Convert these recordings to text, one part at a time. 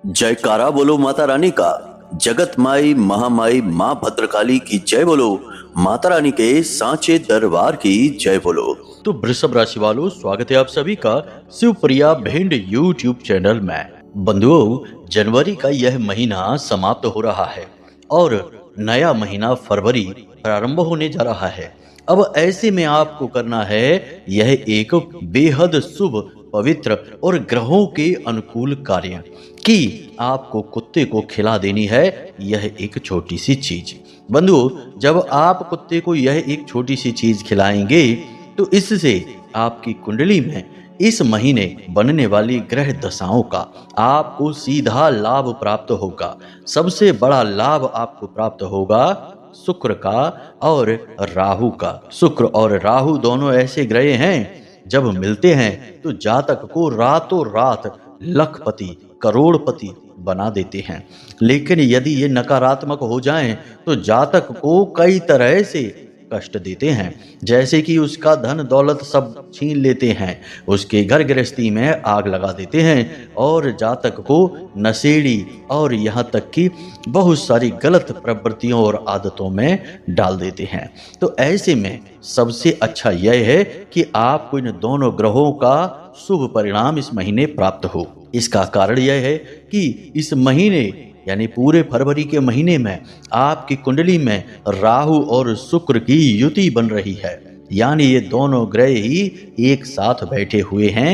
जयकारा बोलो माता रानी का। जगत माई महामाई माँ भद्रकाली की जय बोलो। माता रानी के सांचे दरबार की जय बोलो। तो वृषभ राशि वालों, स्वागत है आप सभी का शिवप्रिया भिंड यूट्यूब चैनल में। बंधुओं, जनवरी का यह महीना समाप्त हो रहा है और नया महीना फरवरी प्रारंभ होने जा रहा है। अब ऐसे में आपको करना है यह एक बेहद शुभ, पवित्र और ग्रहों के अनुकूल कार्य कि आपको कुत्ते को खिला देनी है यह एक छोटी सी चीज। बंधुओं, जब आप कुत्ते को यह एक छोटी सी चीज खिलाएंगे तो इससे आपकी कुंडली में इस महीने बनने वाली ग्रह दशाओं का आपको सीधा लाभ प्राप्त होगा। सबसे बड़ा लाभ आपको प्राप्त होगा शुक्र का और राहु का। शुक्र और राहु दोनों ऐसे ग्रह हैं, जब मिलते हैं तो जातक को रातों रात लखपति करोड़पति बना देते हैं। लेकिन यदि ये नकारात्मक हो जाएं तो जातक को कई तरह से कष्ट देते हैं, जैसे कि उसका धन दौलत सब छीन लेते हैं, उसके घर गृहस्थी में आग लगा देते हैं और जातक को नशेड़ी और यहाँ तक कि बहुत सारी गलत प्रवृत्तियों और आदतों में डाल देते हैं। तो ऐसे में सबसे अच्छा यह है कि आपको इन दोनों ग्रहों का शुभ परिणाम इस महीने प्राप्त हो। इसका कारण यह है कि इस महीने यानी पूरे फरवरी के महीने में आपकी कुंडली में राहु और शुक्र की युति बन रही है। यानी ये दोनों ग्रह ही एक साथ बैठे हुए हैं,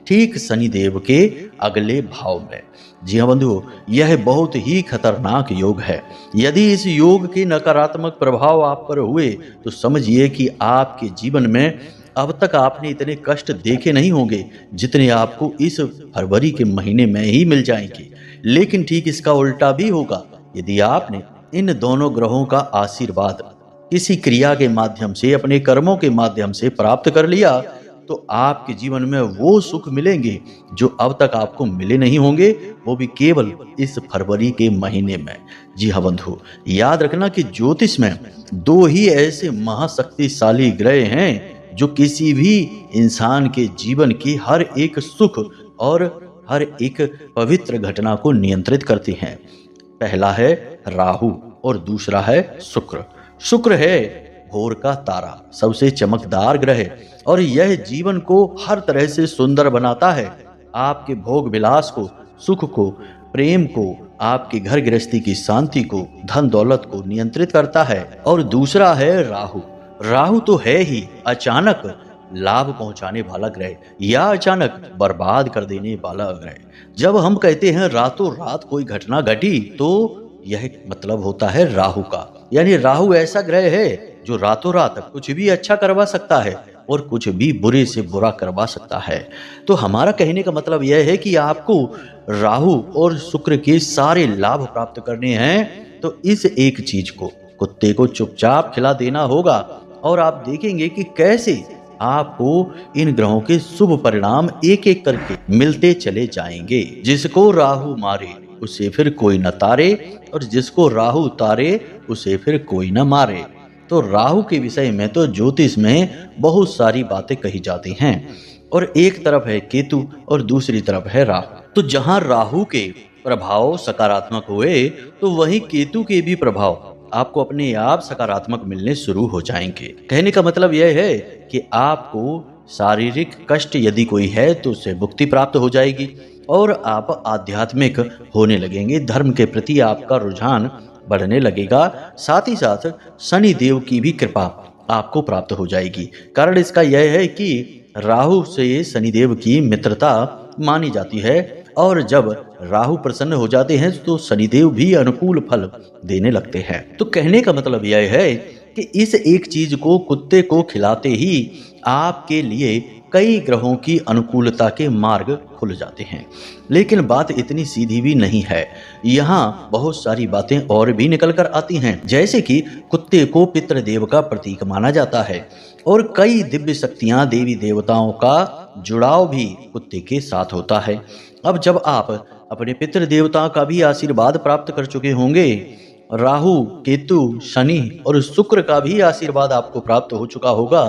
ठीक शनिदेव के अगले भाव में। जी हाँ बंधुओं, यह बहुत ही खतरनाक योग है। यदि इस योग के नकारात्मक प्रभाव आप पर हुए तो समझिए कि आपके जीवन में अब तक आपने इतने कष्ट देखे नहीं होंगे जितने आपको इस फरवरी के महीने में ही मिल जाएंगे। लेकिन ठीक इसका उल्टा भी होगा। यदि आपने इन दोनों ग्रहों का आशीर्वाद किसी क्रिया के माध्यम से, अपने कर्मों के माध्यम से प्राप्त कर लिया तो आपके जीवन में वो सुख मिलेंगे जो अब तक आपको मिले नहीं होंगे, वो भी केवल इस फरवरी के महीने में। जी हाँ बंधु, याद रखना कि ज्योतिष में दो ही ऐसे महाशक्तिशाली ग्रह हैं जो किसी भी इंसान के जीवन की हर एक सुख और हर एक पवित्र घटना को नियंत्रित करते हैं। पहला है राहु और दूसरा है शुक्र। शुक्र है भोर का तारा, सबसे चमकदार ग्रह, और यह जीवन को हर तरह से सुंदर बनाता है। आपके भोग विलास को, सुख को, प्रेम को, आपके घर गृहस्थी की शांति को, धन दौलत को नियंत्रित करता है। और दूसरा है राहु। राहु तो है ही अचानक लाभ पहुंचाने वाला ग्रह या अचानक बर्बाद कर देने वाला ग्रह। जब हम कहते हैं रातों रात कोई घटना घटी तो यह मतलब होता है राहु का। यानी राहु ऐसा ग्रह है जो रातों रात कुछ भी अच्छा करवा सकता है और कुछ भी बुरे से बुरा करवा सकता है। तो हमारा कहने का मतलब यह है कि आपको राहु और शुक्र के सारे लाभ प्राप्त करने हैं तो इस एक चीज को, कुत्ते को चुपचाप खिला देना होगा और आप देखेंगे कि कैसे आपको इन ग्रहों के शुभ परिणाम एक एक करके मिलते चले जाएंगे। जिसको राहु मारे उसे फिर कोई न तारे और जिसको राहु तारे उसे फिर कोई न मारे। तो राहु के विषय में तो ज्योतिष में बहुत सारी बातें कही जाती हैं, और एक तरफ है केतु और दूसरी तरफ है राहु। तो जहां राहु के प्रभाव सकारात्मक हुए तो वहीं केतु के भी प्रभाव आपको अपने आप सकारात्मक मिलने शुरू हो जाएंगे। कहने का मतलब यह है कि आपको शारीरिक कष्ट यदि कोई है तो उससे मुक्ति प्राप्त हो जाएगी और आप आध्यात्मिक होने लगेंगे। धर्म के प्रति आपका रुझान बढ़ने लगेगा। साथ ही साथ शनि देव की भी कृपा आपको प्राप्त हो जाएगी। कारण इसका यह है कि राहु से शनिदेव की मित्रता मानी जाती है और जब राहु प्रसन्न हो जाते हैं तो शनिदेव भी अनुकूल फल देने लगते हैं। तो कहने का मतलब यह है कि इस एक चीज को, कुत्ते को खिलाते ही आपके लिए कई ग्रहों की अनुकूलता के मार्ग खुल जाते हैं। लेकिन बात इतनी सीधी भी नहीं है, यहाँ बहुत सारी बातें और भी निकल कर आती हैं। जैसे कि कुत्ते को पितृदेव का प्रतीक माना जाता है और कई दिव्य शक्तियां, देवी देवताओं का जुड़ाव भी कुत्ते के साथ होता है। अब जब आप अपने पितृ देवताओं का भी आशीर्वाद प्राप्त कर चुके होंगे, राहु, केतु, शनि और शुक्र का भी आशीर्वाद आपको प्राप्त हो चुका होगा,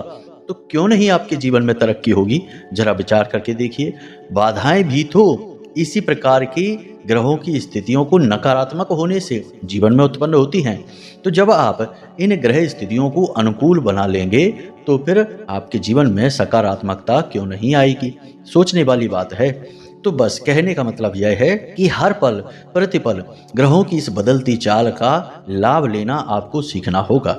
तो क्यों नहीं आपके जीवन में तरक्की होगी। जरा विचार करके देखिए। बाधाएं भी तो इसी प्रकार की ग्रहों की स्थितियों को नकारात्मक होने से जीवन में उत्पन्न होती हैं। तो जब आप इन ग्रह स्थितियों को अनुकूल बना लेंगे तो फिर आपके जीवन में सकारात्मकता क्यों नहीं आएगी। सोचने वाली बात है। तो बस कहने का मतलब यह है कि हर पल प्रतिपल ग्रहों की इस बदलती चाल का लाभ लेना आपको सीखना होगा।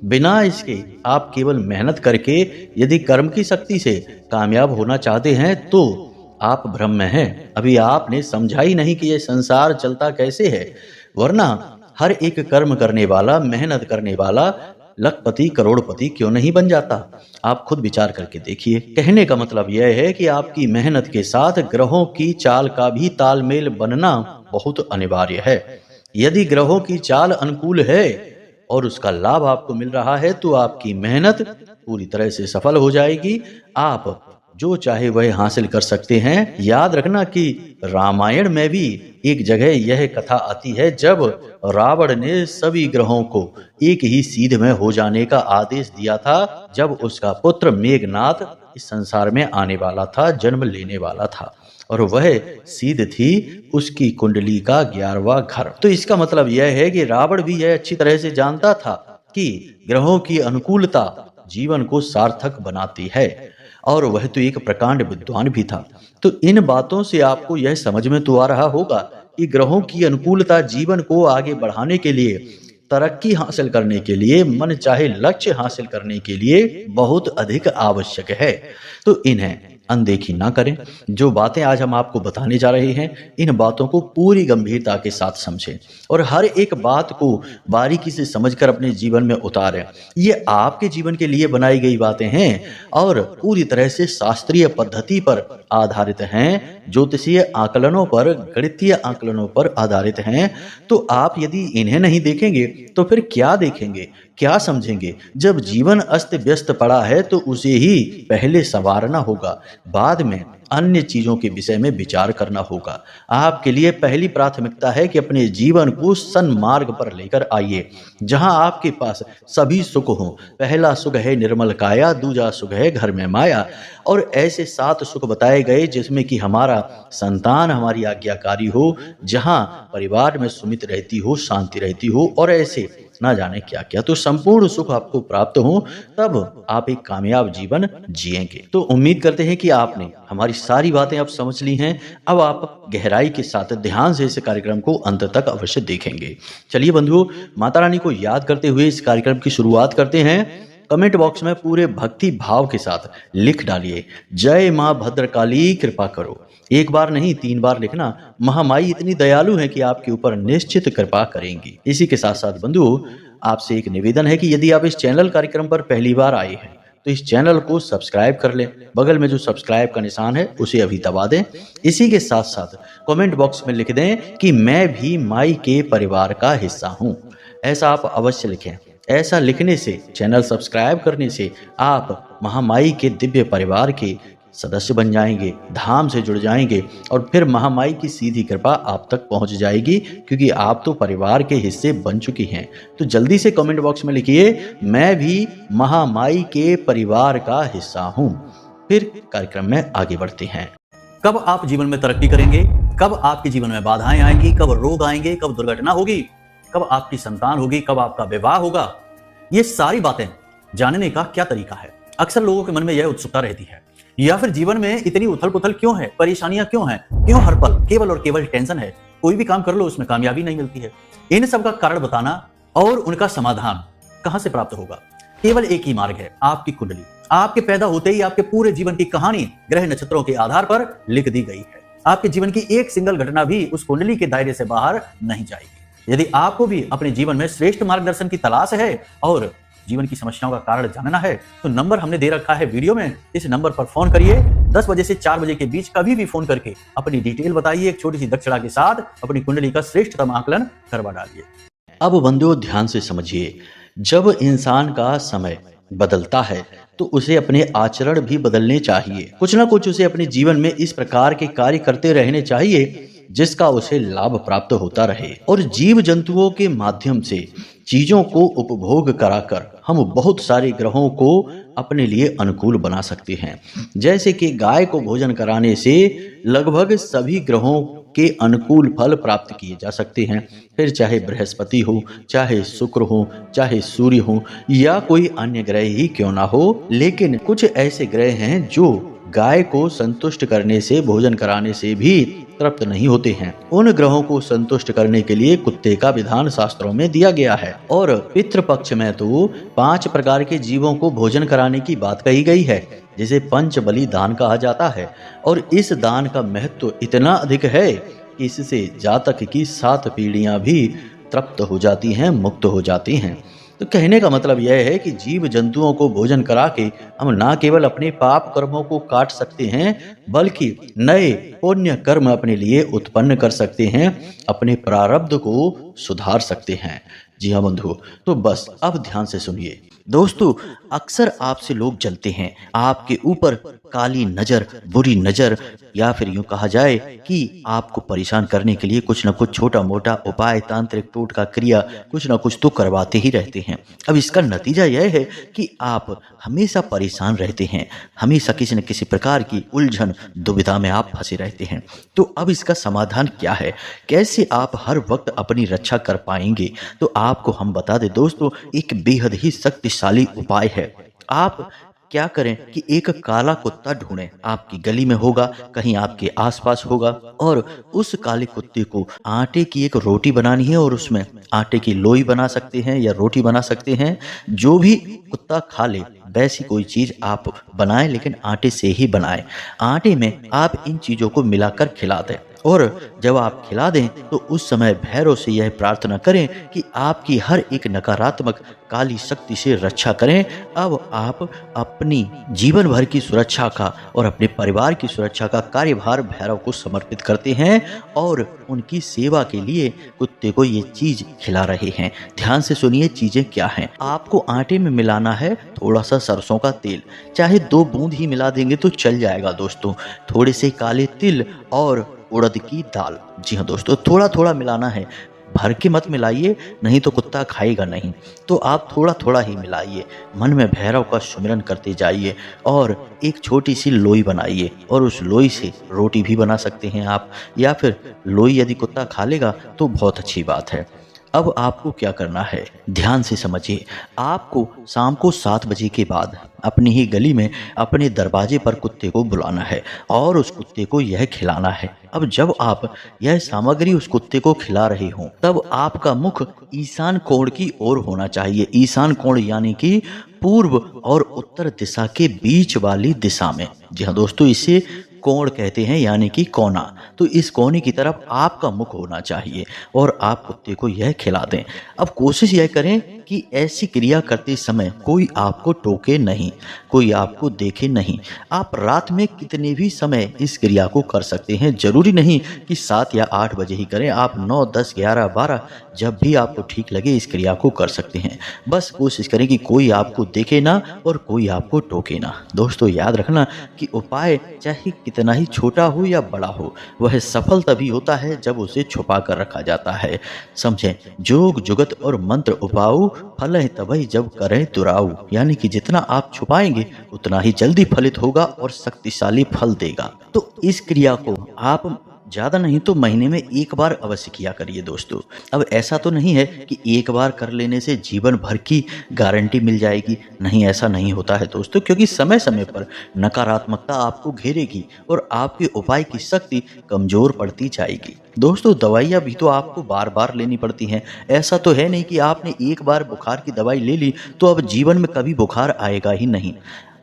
बिना इसके आप केवल मेहनत करके यदि कर्म की शक्ति से कामयाब होना चाहते हैं तो आप भ्रम में हैं। अभी आपने समझा ही नहीं कि यह संसार चलता कैसे है, वरना हर एक कर्म करने वाला, मेहनत करने वाला लखपति करोड़पति क्यों नहीं बन जाता। आप खुद विचार करके देखिए। कहने का मतलब यह है कि आपकी मेहनत के साथ ग्रहों की चाल का भी तालमेल बनना बहुत अनिवार्य है। यदि ग्रहों की चाल अनुकूल है और उसका लाभ आपको मिल रहा है तो आपकी मेहनत पूरी तरह से सफल हो जाएगी। आप जो चाहे वह हासिल कर सकते हैं। याद रखना कि रामायण में भी एक जगह यह कथा आती है जब रावण ने सभी ग्रहों को एक ही सीध में हो जाने का आदेश दिया था, जब उसका पुत्र मेघनाथ इस संसार में आने वाला था, जन्म लेने वाला था, और वह सीध थी उसकी कुंडली का 11वां घर। तो इसका मतलब यह है कि रावण भी यह अच्छी तरह से जानता था कि ग्रहों की अनुकूलता जीवन को सार्थक बनाती है, और वह तो एक प्रकांड विद्वान भी था। तो इन बातों से आपको यह समझ में तो आ रहा होगा कि ग्रहों की अनुकूलता जीवन को आगे बढ़ाने के लिए, तरक्की हासिल करने के लिए, मन चाहे लक्ष्य हासिल करने के लिए बहुत अधिक आवश्यक है। तो इन्हें अनदेखी ना करें। जो बातें आज हम आपको बताने जा रहे हैं, इन बातों को पूरी गंभीरता के साथ समझें और हर एक बात को बारीकी से समझकर अपने जीवन में उतारें। ये आपके जीवन के लिए बनाई गई बातें हैं और पूरी तरह से शास्त्रीय पद्धति पर आधारित हैं, ज्योतिषीय आकलनों पर, गणितीय आकलनों पर आधारित हैं। तो आप यदि इन्हें नहीं देखेंगे तो फिर क्या देखेंगे, क्या समझेंगे। जब जीवन अस्त व्यस्त पड़ा है तो उसे ही पहले संवारना होगा, बाद में अन्य चीजों के विषय में विचार करना होगा। आपके लिए पहली प्राथमिकता है कि अपने जीवन को सन्मार्ग पर लेकर आइए, जहां आपके पास सभी सुख हो। पहला सुख है निर्मल काया, दूजा सुख है घर में माया। और ऐसे 7 सुख बताए गए जिसमें कि हमारा संतान हमारी आज्ञाकारी हो, जहां परिवार में सुमित रहती हो, शांति रहती हो, और ऐसे ना जाने क्या क्या। तो संपूर्ण सुख आपको प्राप्त हो, तब आप एक कामयाब जीवन जिएंगे। तो उम्मीद करते हैं कि आपने हमारी सारी बातें अब समझ ली हैं। अब आप गहराई के साथ ध्यान से इस कार्यक्रम को अंत तक अवश्य देखेंगे। चलिए बंधुओं, माता रानी को याद करते हुए इस कार्यक्रम की शुरुआत करते हैं। कमेंट बॉक्स में पूरे भक्ति भाव के साथ लिख डालिए, जय मां भद्रकाली कृपा करो। एक बार नहीं 3 बार लिखना। महामाई इतनी दयालु है कि आपके ऊपर निश्चित कृपा करेंगी। इसी के साथ साथ बंधुओं, आपसे एक निवेदन है कि यदि आप इस चैनल कार्यक्रम पर पहली बार आए हैं तो इस चैनल को सब्सक्राइब कर लें। बगल में जो सब्सक्राइब का निशान है उसे अभी दबा दें। इसी के साथ साथ कमेंट बॉक्स में लिख दें कि मैं भी माई के परिवार का हिस्सा हूं। ऐसा आप अवश्य लिखें। ऐसा लिखने से, चैनल सब्सक्राइब करने से आप महामाई के दिव्य परिवार के सदस्य बन जाएंगे, धाम से जुड़ जाएंगे, और फिर महामाई की सीधी कृपा आप तक पहुंच जाएगी, क्योंकि आप तो परिवार के हिस्से बन चुकी हैं। तो जल्दी से कमेंट बॉक्स में लिखिए, मैं भी महामाई के परिवार का हिस्सा हूं। फिर कार्यक्रम में आगे बढ़ते हैं। कब आप जीवन में तरक्की करेंगे, कब आपके जीवन में बाधाएं आएंगी, कब रोग आएंगे, कब दुर्घटना होगी, कब आपकी संतान होगी, कब आपका विवाह होगा, ये सारी बातें जानने का क्या तरीका है। अक्सर लोगों के मन में यह उत्सुकता रहती है, या फिर जीवन में इतनी उथल पुथल क्यों है, परेशानियां क्यों हैं, क्यों हर पल केवल और केवल टेंशन है, कोई भी काम कर लो उसमें कामयाबी नहीं मिलती है। इन सब का कारण बताना और उनका समाधान कहां से प्राप्त होगा। केवल एक ही मार्ग है, आपकी कुंडली। आपके पैदा होते ही आपके पूरे जीवन की कहानी ग्रह नक्षत्रों के आधार पर लिख दी गई है। आपके जीवन की एक सिंगल घटना भी उस कुंडली के दायरे से बाहर नहीं जाएगी। यदि आपको भी अपने जीवन में श्रेष्ठ मार्गदर्शन की तलाश है और जीवन की समस्याओं का कारण जानना है, तो नंबर हमने दे रखा है वीडियो में। इस नंबर पर फोन करिए। 10 बजे से 4 बजे के बीच कभी भी फोन करके अपनी डिटेल बताइए। एक छोटी सी दक्षिणा के साथ अपनी कुंडली का श्रेष्ठतम आकलन करवा डालिए। अब बंधुओं, ध्यान से समझिए, जब इंसान का समय बदलता है तो उसे अपने आचरण भी बदलने चाहिए। कुछ ना कुछ उसे अपने जीवन में इस प्रकार के कार्य करते रहने चाहिए जिसका उसे लाभ प्राप्त होता रहे। और जीव जंतुओं के माध्यम से चीजों को उपभोग कराकर हम बहुत सारे ग्रहों को अपने लिए अनुकूल बना सकते हैं। जैसे कि गाय को भोजन कराने से लगभग सभी ग्रहों के अनुकूल फल प्राप्त किए जा सकते हैं। फिर चाहे बृहस्पति हो, चाहे शुक्र हो, चाहे सूर्य हो या कोई अन्य ग्रह ही क्यों ना हो, लेकिन कुछ ऐसे ग्रह हैं जो गाय को संतुष्ट करने से, भोजन कराने से भी तृप्त नहीं होते हैं। उन ग्रहों को संतुष्ट करने के लिए कुत्ते का विधान शास्त्रों में दिया गया है। और पितृपक्ष में तो 5 प्रकार के जीवों को भोजन कराने की बात कही गई है, जिसे पंच बलि दान कहा जाता है। और इस दान का महत्व इतना अधिक है कि इससे जातक की 7 पीढ़ियां भी तृप्त हो जाती हैं, मुक्त हो जाती हैं। तो कहने का मतलब यह है कि जीव जंतुओं को भोजन करा के हम ना केवल अपने पाप कर्मों को काट सकते हैं, बल्कि नए पुण्य कर्म अपने लिए उत्पन्न कर सकते हैं, अपने प्रारब्ध को सुधार सकते हैं। जी हाँ बंधु, तो बस अब ध्यान से सुनिए। दोस्तों, अक्सर आपसे लोग जलते हैं, आपके ऊपर काली नजर, बुरी नजर, या फिर यूं कहा जाए कि आपको परेशान करने के लिए कुछ न कुछ छोटा मोटा उपाय, तांत्रिक टोटका क्रिया कुछ न कुछ तो करवाते ही रहते हैं। अब इसका नतीजा यह है कि आप हमेशा परेशान रहते हैं, हमेशा किसी न किसी प्रकार की उलझन दुविधा में आप फंसे रहते हैं। तो अब इसका समाधान क्या है, कैसे आप हर वक्त अपनी रक्षा कर पाएंगे? तो आपको हम बता दें दोस्तों, एक बेहद ही शक्तिशाली उपाय है। आप क्या करें कि एक काला कुत्ता ढूंढें, आपकी गली में होगा, कहीं आपके आसपास होगा, और उस काले कुत्ते को आटे की एक रोटी बनानी है और उसमें आटे की लोई बना सकते हैं या रोटी बना सकते हैं। जो भी कुत्ता खा ले वैसी कोई चीज आप बनाएं, लेकिन आटे से ही बनाएं। आटे में आप इन चीजों को मिलाकर खिला दें, और जब आप खिला दें तो उस समय भैरव से यह प्रार्थना करें कि आपकी हर एक नकारात्मक काली शक्ति से रक्षा करें। अब आप अपनी जीवन भर की सुरक्षा का और अपने परिवार की सुरक्षा का कार्यभार भैरव को समर्पित करते हैं और उनकी सेवा के लिए कुत्ते को ये चीज खिला रहे हैं। ध्यान से सुनिए चीजें क्या हैं। आपको आटे में मिलाना है थोड़ा सा सरसों का तेल, चाहे 2 बूंद ही मिला देंगे तो चल जाएगा दोस्तों। थोड़े से काले तिल और उड़द की दाल। जी हाँ दोस्तों, थोड़ा थोड़ा मिलाना है, भर के मत मिलाइए, नहीं तो कुत्ता खाएगा नहीं। तो आप थोड़ा थोड़ा ही मिलाइए, मन में भैरव का सुमिरन करते जाइए और एक छोटी सी लोई बनाइए, और उस लोई से रोटी भी बना सकते हैं आप, या फिर लोई यदि कुत्ता खा लेगा तो बहुत अच्छी बात है। अब आपको क्या करना है, ध्यान से समझिए। आपको शाम को 7 बजे के बाद अपनी ही गली में अपने दरवाजे पर कुत्ते को बुलाना है और उस कुत्ते को यह खिलाना है। अब जब आप यह सामग्री उस कुत्ते को खिला रहे हो, तब आपका मुख ईशान कोण की ओर होना चाहिए। ईशान कोण यानी कि पूर्व और उत्तर दिशा के बीच वाली दिशा में। जी हाँ दोस्तों, इसे कोण कहते हैं, यानी कि कोना। तो इस कोने की तरफ आपका मुख होना चाहिए और आप कुत्ते को यह खिला दें। अब कोशिश यह करें कि ऐसी क्रिया करते समय कोई आपको टोके नहीं, कोई आपको देखे नहीं। आप रात में कितने भी समय इस क्रिया को कर सकते हैं, जरूरी नहीं कि 7 या 8 बजे ही करें। आप 9, 10, 11, 12 जब भी आपको ठीक लगे इस क्रिया को कर सकते हैं। बस कोशिश करें कि कोई आपको देखे ना और कोई आपको टोके ना। दोस्तों याद रखना कि उपाय चाहे कितना ही छोटा हो या बड़ा हो, वह सफल तभी होता है जब उसे छुपा कर रखा जाता है। समझें, जोग जुगत और मंत्र उपाऊ फल है तभी जब करें तुराऊ, यानी कि जितना आप छुपाएंगे उतना ही जल्दी फलित होगा और शक्तिशाली फल देगा। तो इस क्रिया को आप ज्यादा नहीं तो महीने में 1 बार अवश्य किया करिए दोस्तों। अब ऐसा तो नहीं है कि 1 बार कर लेने से जीवन भर की गारंटी मिल जाएगी, नहीं, ऐसा नहीं होता है दोस्तों, क्योंकि समय समय पर नकारात्मकता आपको घेरेगी और आपके उपाय की शक्ति कमजोर पड़ती जाएगी। दोस्तों दवाइयाँ भी तो आपको बार बार लेनी पड़ती हैं। ऐसा तो है नहीं कि आपने 1 बार बुखार की दवाई ले ली तो अब जीवन में कभी बुखार आएगा ही नहीं।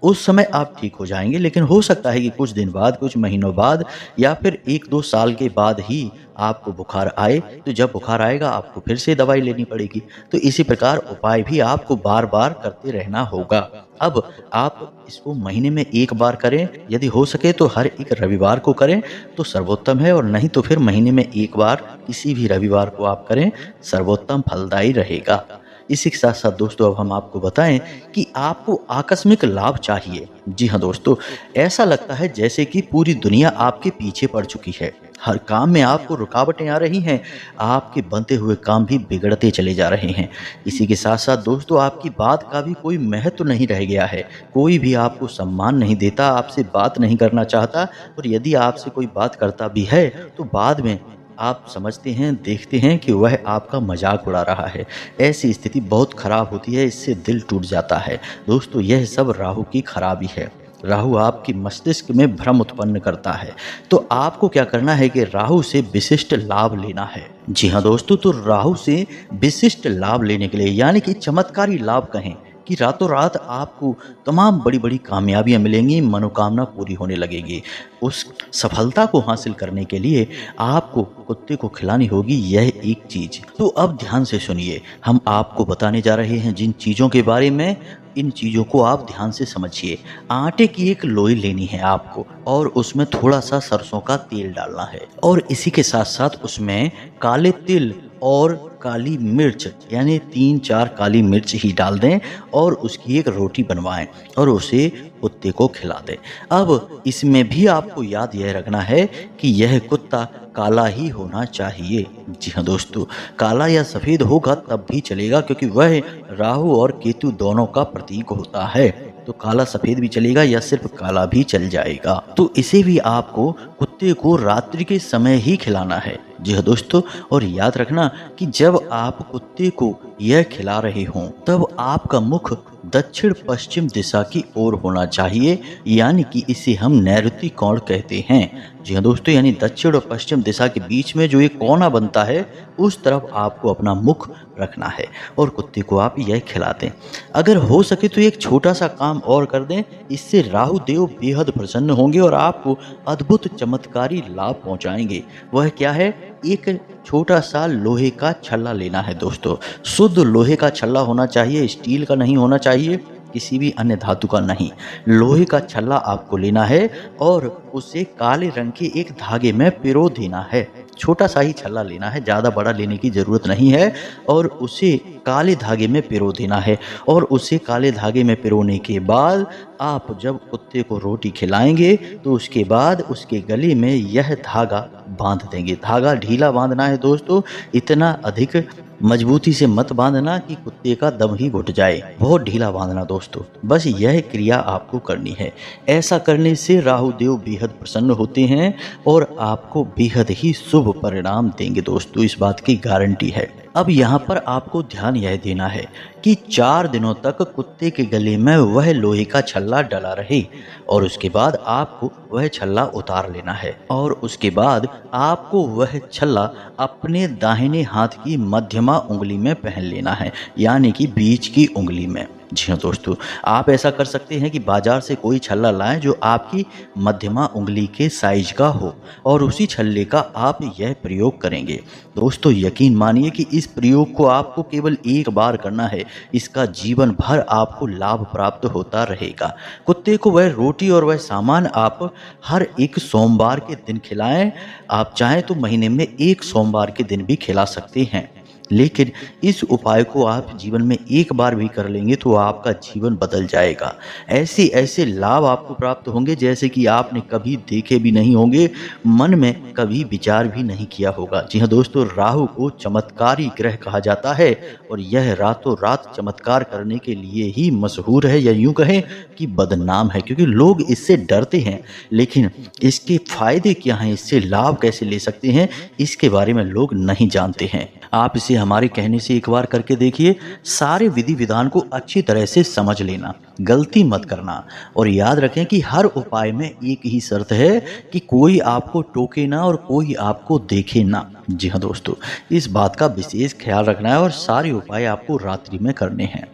उस समय आप ठीक हो जाएंगे, लेकिन हो सकता है कि कुछ दिन बाद, कुछ महीनों बाद या फिर 1-2 साल के बाद ही आपको बुखार आए। तो जब बुखार आएगा आपको फिर से दवाई लेनी पड़ेगी। तो इसी प्रकार उपाय भी आपको बार बार करते रहना होगा। अब आप इसको महीने में 1 बार करें, यदि हो सके तो हर एक रविवार को करें तो सर्वोत्तम है, और नहीं तो फिर महीने में 1 बार किसी भी रविवार को आप करें, सर्वोत्तम फलदायी रहेगा। इसी के साथ साथ दोस्तों अब हम आपको बताएं कि आपको आकस्मिक लाभ चाहिए। जी हाँ दोस्तों, ऐसा लगता है जैसे कि पूरी दुनिया आपके पीछे पड़ चुकी है। हर काम में आपको रुकावटें आ रही हैं, आपके बनते हुए काम भी बिगड़ते चले जा रहे हैं। इसी के साथ साथ दोस्तों आपकी बात का भी कोई महत्व नहीं रह गया है। कोई भी आपको सम्मान नहीं देता, आपसे बात नहीं करना चाहता, और यदि आपसे कोई बात करता भी है तो बाद में आप समझते हैं, देखते हैं कि वह आपका मजाक उड़ा रहा है। ऐसी स्थिति बहुत खराब होती है, इससे दिल टूट जाता है। दोस्तों यह सब राहु की खराबी है। राहु आपकी मस्तिष्क में भ्रम उत्पन्न करता है। तो आपको क्या करना है कि राहु से विशिष्ट लाभ लेना है। जी हाँ दोस्तों, तो राहु से विशिष्ट लाभ लेने के लिए, यानी कि चमत्कारी लाभ कहें, कि रातों रात आपको तमाम बड़ी बड़ी कामयाबियां मिलेंगी, मनोकामना पूरी होने लगेगी। उस सफलता को हासिल करने के लिए आपको कुत्ते को खिलानी होगी यह एक चीज। तो अब ध्यान से सुनिए, हम आपको बताने जा रहे हैं जिन चीजों के बारे में, इन चीजों को आप ध्यान से समझिए। आटे की एक लोई लेनी है आपको, और उसमें थोड़ा सा सरसों का तेल डालना है, और इसी के साथ साथ उसमें काले तिल और काली मिर्च, यानी 3-4 काली मिर्च ही डाल दें, और उसकी एक रोटी बनवाएं और उसे कुत्ते को खिला दें। अब इसमें भी आपको याद यह रखना है कि यह कुत्ता काला ही होना चाहिए। जी हाँ दोस्तों, काला या सफेद होगा तब भी चलेगा, क्योंकि वह राहु और केतु दोनों का प्रतीक होता है। तो काला सफेद भी चलेगा या सिर्फ काला भी चल जाएगा। तो इसे भी आपको कुत्ते को रात्रि के समय ही खिलाना है। जी हाँ दोस्तों, और याद रखना कि जब आप कुत्ते को यह खिला रहे हों तब आपका मुख दक्षिण पश्चिम दिशा की ओर होना चाहिए, यानी कि इसे हम नैऋति कोण कहते हैं। जी हाँ दोस्तों, यानी दक्षिण और पश्चिम दिशा के बीच में जो एक कोना बनता है उस तरफ आपको अपना मुख रखना है, और कुत्ते को आप यह खिला दें। अगर हो सके तो एक छोटा सा काम और कर दें, इससे राहु देव बेहद प्रसन्न होंगे और आपको अद्भुत चमत्कारी लाभ पहुंचाएंगे। वह क्या है? एक छोटा सा लोहे का छल्ला लेना है दोस्तों। शुद्ध लोहे का छल्ला होना चाहिए, स्टील का नहीं होना चाहिए, किसी भी अन्य धातु का नहीं। लोहे का छल्ला आपको लेना है और उसे काले रंग के एक धागे में पिरो देना है। छोटा सा ही छल्ला लेना है, ज़्यादा बड़ा लेने की ज़रूरत नहीं है, और उसे काले धागे में पिरो देना है। और उसे काले धागे में पिरोने के बाद आप जब कुत्ते को रोटी खिलाएंगे तो उसके बाद उसके गले में यह धागा बांध देंगे। धागा ढीला बांधना है दोस्तों, इतना अधिक मजबूती से मत बांधना कि कुत्ते का दम ही घुट जाए। बहुत ढीला बांधना दोस्तों, बस यह क्रिया आपको करनी है। ऐसा करने से राहु देव बेहद प्रसन्न होते हैं और आपको बेहद ही शुभ परिणाम देंगे दोस्तों, इस बात की गारंटी है। अब यहाँ पर आपको ध्यान यह देना है कि 4 दिनों तक कुत्ते के गले में वह लोहे का छल्ला डला रहे, और उसके बाद आपको वह छल्ला उतार लेना है, और उसके बाद आपको वह छल्ला अपने दाहिने हाथ की मध्यमा उंगली में पहन लेना है, यानी कि बीच की उंगली में। जी हाँ दोस्तों, आप ऐसा कर सकते हैं कि बाजार से कोई छल्ला लाएं जो आपकी मध्यमा उंगली के साइज का हो, और उसी छल्ले का आप यह प्रयोग करेंगे। दोस्तों यकीन मानिए कि इस प्रयोग को आपको केवल एक बार करना है, इसका जीवन भर आपको लाभ प्राप्त होता रहेगा। कुत्ते को वह रोटी और वह सामान आप हर एक सोमवार के दिन खिलाएं। आप चाहें तो महीने में एक सोमवार के दिन भी खिला सकते हैं, लेकिन इस उपाय को आप जीवन में एक बार भी कर लेंगे तो आपका जीवन बदल जाएगा। ऐसे ऐसे लाभ आपको प्राप्त होंगे जैसे कि आपने कभी देखे भी नहीं होंगे, मन में कभी विचार भी नहीं किया होगा। जी हाँ दोस्तों, राहु को चमत्कारी ग्रह कहा जाता है, और यह रातों रात चमत्कार करने के लिए ही मशहूर है, या यूं कहें कि बदनाम है, क्योंकि लोग इससे डरते हैं। लेकिन इसके फायदे क्या हैं, इससे लाभ कैसे ले सकते हैं, इसके बारे में लोग नहीं जानते हैं। आप इसे हमारे कहने से एक बार करके देखिए। सारे विधि विधान को अच्छी तरह से समझ लेना, गलती मत करना, और याद रखें कि हर उपाय में एक ही शर्त है कि कोई आपको टोके ना और कोई आपको देखे ना। जी हाँ दोस्तों, इस बात का विशेष ख्याल रखना है, और सारे उपाय आपको रात्रि में करने हैं।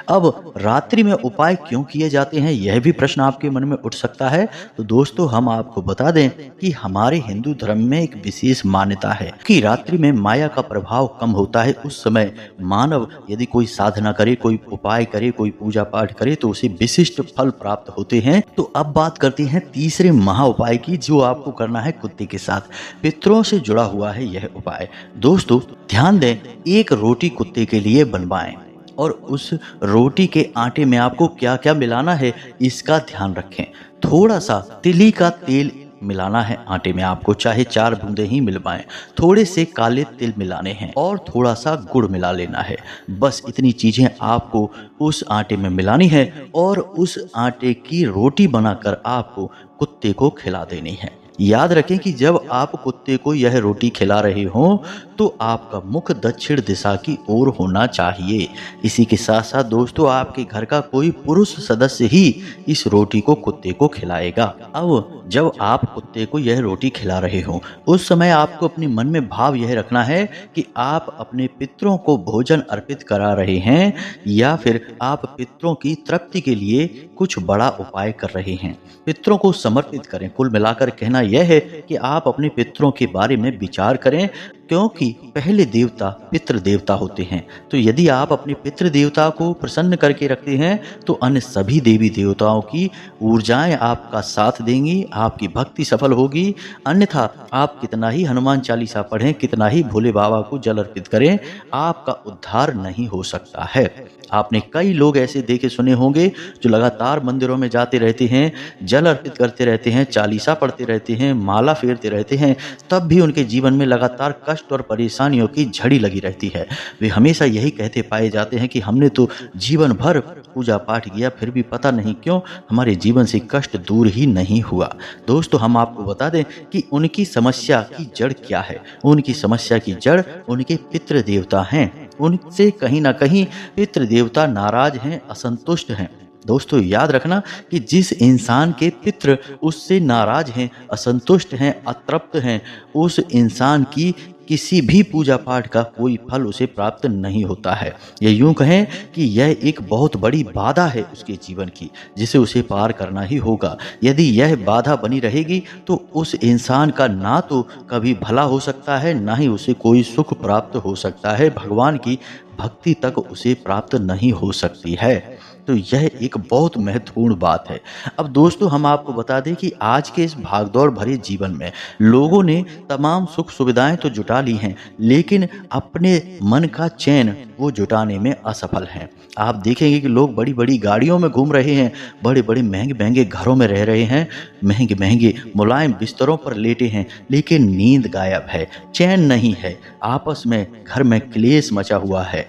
अब रात्रि में उपाय क्यों किए जाते हैं, यह भी प्रश्न आपके मन में उठ सकता है। तो दोस्तों हम आपको बता दें कि हमारे हिंदू धर्म में एक विशेष मान्यता है कि रात्रि में माया का प्रभाव कम होता है। उस समय मानव यदि कोई साधना करे, कोई उपाय करे, कोई पूजा पाठ करे तो उसे विशिष्ट फल प्राप्त होते हैं। तो अब बात करते हैं तीसरे महा उपाय की, जो आपको करना है कुत्ते के साथ। पितरों से जुड़ा हुआ है यह उपाय। दोस्तों ध्यान दें, एक रोटी कुत्ते के लिए बनवाएं और उस रोटी के आटे में आपको क्या क्या मिलाना है इसका ध्यान रखें। थोड़ा सा तिली का तेल मिलाना है आटे में आपको, चाहे 4 बूंदे ही मिल पाएं। थोड़े से काले तिल मिलाने हैं और थोड़ा सा गुड़ मिला लेना है। बस इतनी चीजें आपको उस आटे में मिलानी है और उस आटे की रोटी बनाकर आपको कुत्ते को खिला देनी है। याद रखें कि जब आप कुत्ते को यह रोटी खिला रहे हो तो आपका मुख दक्षिण दिशा की ओर होना चाहिए। इसी के साथ साथ दोस्तों, आपके घर का कोई पुरुष सदस्य ही इस रोटी को कुत्ते को खिलाएगा। अब जब आप कुत्ते को यह रोटी खिला रहे हो उस समय आपको अपने मन में भाव यह रखना है कि आप अपने पितरों को भोजन अर्पित करा रहे हैं या फिर आप पितरों की तृप्ति के लिए कुछ बड़ा उपाय कर रहे हैं। पितरों को समर्पित करें। कुल मिलाकर कहना यह है कि आप अपने पितरों के बारे में विचार करें, क्योंकि पहले देवता पितृ देवता होते हैं। तो यदि आप अपने पितृ देवता को प्रसन्न करके रखते हैं तो अन्य सभी देवी देवताओं की ऊर्जाएं आपका साथ देंगी, आपकी भक्ति सफल होगी। अन्यथा आप कितना ही हनुमान चालीसा पढ़ें, कितना ही भोले बाबा को जल अर्पित करें, आपका उद्धार नहीं हो सकता है। आपने कई लोग ऐसे देखे सुने होंगे जो लगातार मंदिरों में जाते रहते हैं, जल अर्पित करते रहते हैं, चालीसा पढ़ते रहते हैं, माला फेरते रहते हैं, तब भी उनके जीवन में लगातार कष्ट और परेशानियों की झड़ी लगी रहती है। वे हमेशा यही कहते पाए जाते हैं कि हमने तो जीवन भर पूजा पाठ किया, फिर भी पता नहीं क्यों हमारे जीवन से कष्ट दूर ही नहीं हुआ। दोस्तों, हम आपको बता दें कि उनकी समस्या की जड़ क्या है। उनकी समस्या की जड़ उनके पितृ देवता हैं। उनसे कहीं ना कहीं पितृ देवता नाराज हैं, असंतुष्ट हैं। दोस्तों, याद रखना कि जिस इंसान के पितृ उससे नाराज हैं, असंतुष्ट हैं, अतृप्त हैं, उस इंसान की किसी भी पूजा पाठ का कोई फल उसे प्राप्त नहीं होता है। ये यूं कहें कि यह एक बहुत बड़ी बाधा है उसके जीवन की, जिसे उसे पार करना ही होगा। यदि यह बाधा बनी रहेगी तो उस इंसान का ना तो कभी भला हो सकता है, ना ही उसे कोई सुख प्राप्त हो सकता है। भगवान की भक्ति तक उसे प्राप्त नहीं हो सकती है। तो यह एक बहुत महत्वपूर्ण बात है। अब दोस्तों, हम आपको बता दें कि आज के इस भागदौड़ भरे जीवन में लोगों ने तमाम सुख सुविधाएं तो जुटा ली हैं, लेकिन अपने मन का चैन वो जुटाने में असफल हैं। आप देखेंगे कि लोग बड़ी बड़ी गाड़ियों में घूम रहे हैं, बड़े बड़े महंगे महंगे घरों में रह रहे हैं, महंगे महंगे मुलायम बिस्तरों पर लेटे हैं, लेकिन नींद गायब है, चैन नहीं है। आपस में घर में क्लेश मचा हुआ है,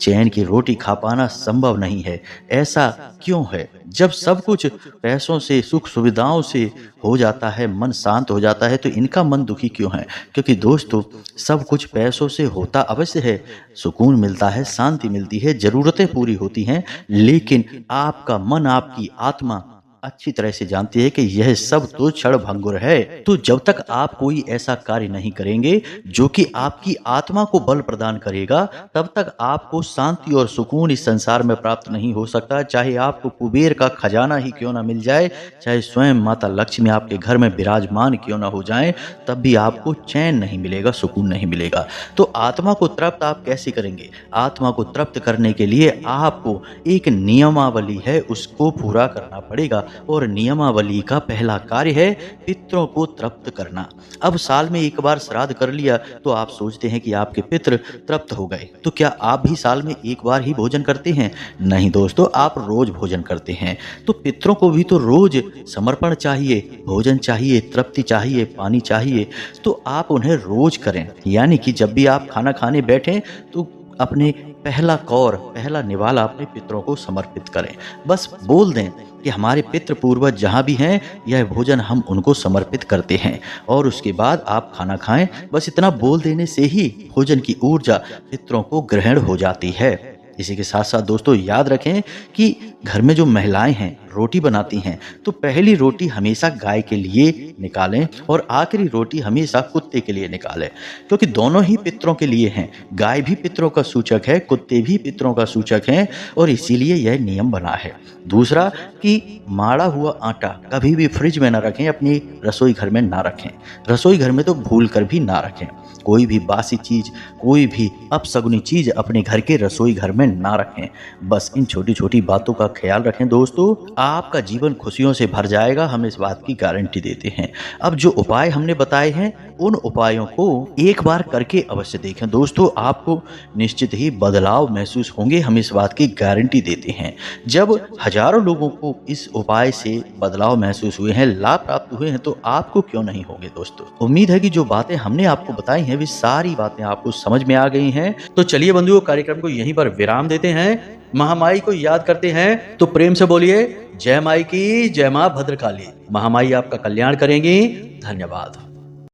चैन की रोटी खा पाना संभव नहीं है। ऐसा क्यों है? जब सब कुछ पैसों से, सुख सुविधाओं से हो जाता है, मन शांत हो जाता है, तो इनका मन दुखी क्यों है? क्योंकि दोस्तों, सब कुछ पैसों से होता अवश्य है, सुकून मिलता है, शांति मिलती है, जरूरतें पूरी होती हैं, लेकिन आपका मन, आपकी आत्मा अच्छी तरह से जानती है कि यह सब तो क्षण भंगुर है। तो जब तक आप कोई ऐसा कार्य नहीं करेंगे जो कि आपकी आत्मा को बल प्रदान करेगा, तब तक आपको शांति और सुकून इस संसार में प्राप्त नहीं हो सकता। चाहे आपको कुबेर का खजाना ही क्यों ना मिल जाए, चाहे स्वयं माता लक्ष्मी आपके घर में विराजमान क्यों ना हो जाए, तब भी आपको चैन नहीं मिलेगा, सुकून नहीं मिलेगा। तो आत्मा को तृप्त आप कैसे करेंगे? आत्मा को तृप्त करने के लिए आपको एक नियमावली है, उसको पूरा करना पड़ेगा। और नियमावली का पहला कार्य है पितरों को तृप्त करना। अब साल में एक बार श्राद्ध कर लिया तो आप सोचते हैं कि आपके पितृ तृप्त हो गए, तो क्या आप भी साल में एक बार ही भोजन करते हैं? नहीं दोस्तों, आप रोज भोजन करते हैं। तो पितरों को भी तो रोज समर्पण चाहिए, भोजन चाहिए, तृप्ति चाहिए, पानी चाहिए। तो आप उन्हें रोज करें। यानी कि जब भी आप खाना खाने बैठें तो अपने पहला कौर, पहला निवाला अपने पितरों को समर्पित करें। बस बोल दें कि हमारे पितृ पूर्वज जहाँ भी हैं, यह भोजन हम उनको समर्पित करते हैं, और उसके बाद आप खाना खाएं। बस इतना बोल देने से ही भोजन की ऊर्जा पितरों को ग्रहण हो जाती है। इसी के साथ साथ दोस्तों, याद रखें कि घर में जो महिलाएं हैं रोटी बनाती हैं, तो पहली रोटी हमेशा गाय के लिए निकालें और आखिरी रोटी हमेशा कुत्ते के लिए निकालें, क्योंकि दोनों ही पितरों के लिए हैं। गाय भी पितरों का सूचक है, कुत्ते भी पितरों का सूचक हैं, और इसीलिए यह नियम बना है। दूसरा कि माड़ा हुआ आटा कभी भी फ्रिज में ना रखें, अपनी रसोई घर में ना रखें। रसोई घर में तो भूल कर भी ना रखें। कोई भी बासी चीज, कोई भी अपशगुनी चीज अपने घर के रसोई घर में ना रखें। बस इन छोटी छोटी बातों का का ख्याल रखें दोस्तों, आपका जीवन खुशियों से भर जाएगा, हम इस बात की गारंटी देते हैं। अब जो उपाय हमने बताए हैं उन उपायों को एक बार करके अवश्य देखें दोस्तों, आपको निश्चित ही बदलाव महसूस होंगे, हम इस बात की गारंटी देते हैं। जब हजारों लोगों को इस उपाय से बदलाव महसूस हुए हैं, लाभ प्राप्त हुए हैं, तो आपको क्यों नहीं होंगे दोस्तों। उम्मीद है कि जो बातें हमने आपको बताई हैं वे सारी बातें आपको समझ में आ गई हैं। तो चलिए बंधुओं, कार्यक्रम को यहीं पर विराम देते हैं। महामाई को याद करते हैं तो प्रेम से बोलिए जय माई की, जय मां भद्रकाली। महामाई आपका कल्याण करेंगी। धन्यवाद।